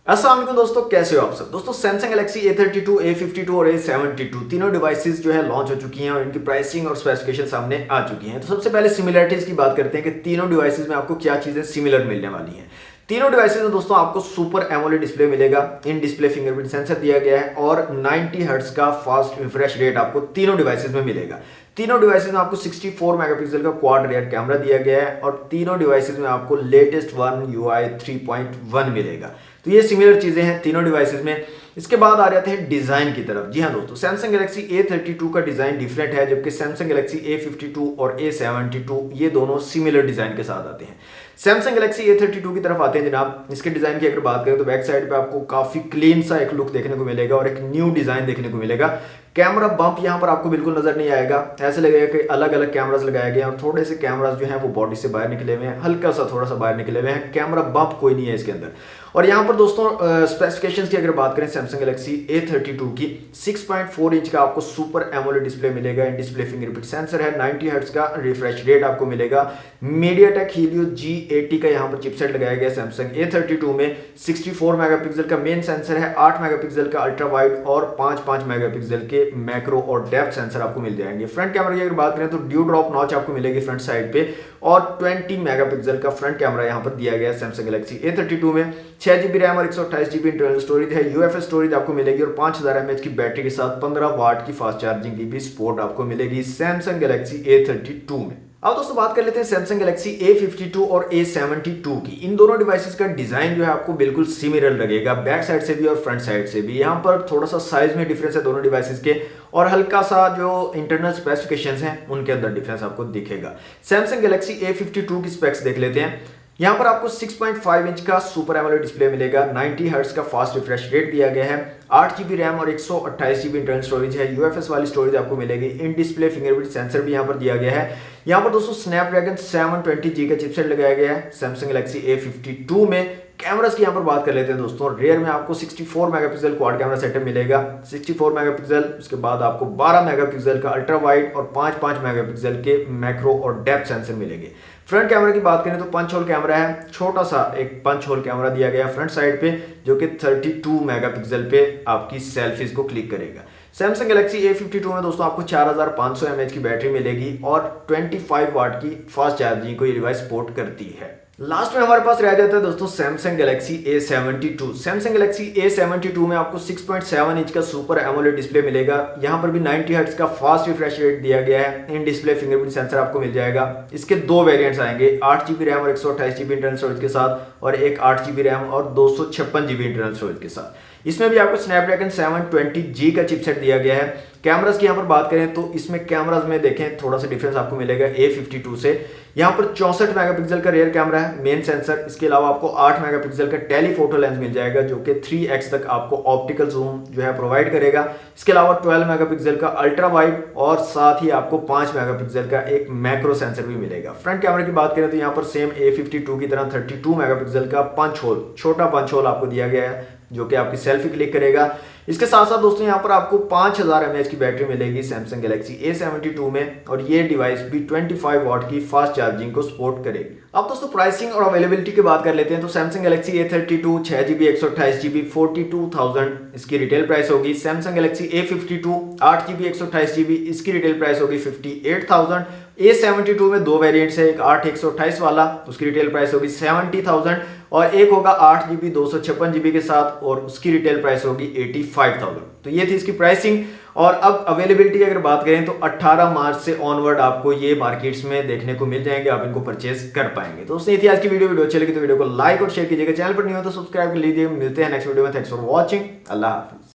अस्सलाम वालेकुम दोस्तों, कैसे हो आप सब। दोस्तों सैमसंग गैलेक्सी A32, A52 और A72 तीनों डिवाइसेस जो है लॉन्च हो चुकी हैं और इनकी प्राइसिंग और स्पेसिफिकेशन सामने आ चुकी हैं। तो सबसे पहले सिमिलरिटीज की बात करते हैं कि तीनों डिवाइसेस में आपको क्या चीजें सिमिलर मिलने वाली हैं। तीनों डिवाइसेस में दोस्तों आपको सुपर एमोलेड डिस्प्ले मिलेगा, इन डिस्प्ले फिंगरप्रिंट सेंसर दिया गया है और 90 हर्ट्ज का फास्ट रिफ्रेश रेट आपको तीनों डिवाइसेस में मिलेगा। तीनों डिवाइसेस में आपको 64 मेगापिक्सल का क्वाड रियर कैमरा दिया गया है और तीनों डिवाइसेस में आपको लेटेस्ट वन UI 3.1 मिलेगा। तो ये सिमिलर चीजें हैं तीनों डिवाइसेस में। इसके बाद आ जाते हैं डिजाइन की तरफ। जी हाँ दोस्तों, सैमसंग गैलेक्सी A32 का डिजाइन डिफरेंट है, जबकि सैमसंग गैलेक्सी A52 और A72 ये दोनों सिमिलर डिजाइन के साथ आते हैं। सैमसंग गैलेक्सी A32 की तरफ आते हैं जनाब। इसके डिजाइन की अगर बात करें तो बैक साइड पे आपको काफी क्लीन सा एक लुक देखने को मिलेगा और एक न्यू डिजाइन देखने को मिलेगा। कैमरा बम्प यहाँ पर आपको बिल्कुल नजर नहीं आएगा, ऐसे लगेगा कि अलग अलग कैमरास लगाए गए हैं और थोड़े से कैमरास जो हैं वो बॉडी से बाहर निकले हुए हैं, हल्का सा थोड़ा सा बाहर निकले हुए हैं। कैमरा बम्प कोई नहीं है इसके अंदर। और यहाँ पर दोस्तों स्पेसिफिकेशंस की अगर बात करें सैमसंग गैलेक्सी A32 की, 6.4 इंच का आपको सुपर एमोलेड डिस्प्ले मिलेगा, इन डिस्प्ले फिंगरप्रिंट सेंसर है, 90 हर्ट्ज का रिफ्रेश रेट आपको मिलेगा। मीडियाटेक हीलियो G80 का यहाँ पर चिपसेट लगाया गया सैमसंग A32 में। 64 मेगापिक्सल का मेन सेंसर है, 8 मेगापिक्सल का अल्ट्रा वाइड और 5 मेगापिक्सल के मैक्रो और डेप्थ सेंसर आपको मिल जाएंगे। फ्रंट कैमरा की अगर बात करें तो ड्यू ड्रॉप नॉच आपको मिलेगी फ्रंट साइड पे और 20 मेगापिक्सल का फ्रंट कैमरा यहाँ पर दिया गया है सैमसंग गैलेक्सी A32 में। 6GB रैम और 128GB इंटरनल स्टोरेज है, UFS स्टोरेज आपको मिलेगी और 5000 mAh की बैटरी के साथ 15 वाट की फास्ट चार्जिंग की भी सपोर्ट आपको मिलेगी सैमसंग गैलेक्सी A32 में। अब दोस्तों बात कर लेते हैं सैमसंग गैलेक्सी A52 और A72 की। इन दोनों डिवाइसेस का डिजाइन जो है आपको बिल्कुल सिमिलर लगेगा, बैक साइड से भी और फ्रंट साइड से भी। यहाँ पर थोड़ा सा साइज में डिफरेंस है दोनों डिवाइसेस के और हल्का सा जो इंटरनल स्पेसिफिकेशंस हैं उनके अंदर डिफरेंस आपको दिखेगा। सैमसंग गैलेक्सी A52 की स्पेक्स देख लेते हैं। यहाँ पर आपको 6.5 इंच का सुपर एमोलेड डिस्प्ले मिलेगा, 90 हर्ट्ज का फास्ट रिफ्रेश रेट दिया गया है, 8GB रैम और 128GB इंटरनल स्टोरेज है, UFS वाली स्टोरेज आपको मिलेगी। इन डिस्प्ले फिंगरप्रिंट सेंसर भी यहाँ पर दिया गया है। यहाँ पर दोस्तों स्नैपड्रैगन 720G का चिपसेट लगाया गया है सैमसंग गैलेक्सी A52 में। कैमरास की यहाँ पर बात कर लेते हैं दोस्तों। रेयर में आपको 64 मेगापिक्सल क्वाड कैमरा सेटअप मिलेगा, 64 मेगापिक्सल। उसके बाद आपको 12 मेगापिक्सल का अल्ट्रा वाइड और 5 मेगापिक्सल के मैक्रो और डेप्थ सेंसर मिलेंगे। फ्रंट कैमरा की बात करें तो पंच होल कैमरा है, छोटा सा एक पंच होल कैमरा दिया गया फ्रंट साइड पे जो कि 32 मेगापिक्सल पे आपकी सेल्फीज को क्लिक करेगा। सैमसंग गैलेक्सी A52 में दोस्तों आपको 4500 mAh की बैटरी मिलेगी और 25 वाट की फास्ट चार्जिंग को ये डिवाइस सपोर्ट करती है। लास्ट में हमारे पास रह जाता है दोस्तों Samsung Galaxy A72। Samsung Galaxy A72 में आपको 6.7 इंच का सुपर एमोलेड डिस्प्ले मिलेगा। यहाँ पर भी 90 हर्ट्ज का फास्ट रिफ्रेश रेट दिया गया है, इन डिस्प्ले फिंगरप्रिंट सेंसर आपको मिल जाएगा। इसके दो वेरिएंट्स आएंगे, 8GB रैम और 128GB इंटरनल स्टोरेज के साथ और एक 8GB रैम और 256GB इंटरनल स्टोरेज के साथ। इसमें भी आपको स्नैपड्रैगन 720G का चिपसेट दिया गया है। कैमरास की यहाँ पर बात करें तो इसमें कैमरास में देखें थोड़ा सा डिफरेंस आपको मिलेगा A52 से। यहाँ पर 64 मेगापिक्सल का रेयर कैमरा है, मेन सेंसर। इसके अलावा आपको 8 मेगापिक्सल का टेलीफोटो लेंस मिल जाएगा जो कि 3x तक आपको ऑप्टिकल जूम जो है प्रोवाइड करेगा। इसके अलावा 12 मेगापिक्सल का अल्ट्रा वाइड और साथ ही आपको 5 मेगापिक्सल का एक मैक्रो सेंसर भी मिलेगा। फ्रंट कैमरा की बात करें तो यहाँ पर सेम A52 की तरह 32 मेगापिक्सल का पंच होल, छोटा पंच होल आपको दिया गया है जो कि आपकी सेल्फी क्लिक करेगा। इसके साथ साथ दोस्तों यहाँ पर आपको 5000 mAh की बैटरी मिलेगी सैमसंग गैलेक्सी A72 में और ये डिवाइस भी 25 वाट की फास्ट चार्जिंग को सपोर्ट करेगी। अब दोस्तों प्राइसिंग और अवेलेबिलिटी की बात कर लेते हैं तो Samsung Galaxy A32 6GB 128GB 42,000 इसकी रिटेल प्राइस होगी। Samsung Galaxy A52 8GB 128GB इसकी रिटेल प्राइस होगी 58,000। A72 में दो वेरिएंट्स है, एक 8 128 वाला, उसकी रिटेल प्राइस होगी 70,000 और एक होगा 8GB 256GB के साथ और उसकी रिटेल प्राइस होगी 85,000। तो ये थी इसकी प्राइसिंग। और अब अवेलेबिलिटी की अगर बात करें तो 18 मार्च से ऑनवर्ड आपको ये मार्केट्स में देखने को मिल जाएंगे, आप इनको परचेज कर पाएंगे। तो दोस्तों ये थी आज की वीडियो अच्छी लगी तो वीडियो को लाइक और शेयर कीजिएगा, चैनल पर नहीं हो तो सब्सक्राइब कर लीजिए। मिलते हैं नेक्स्ट वीडियो में। Thanks for watching, Allah Hafiz.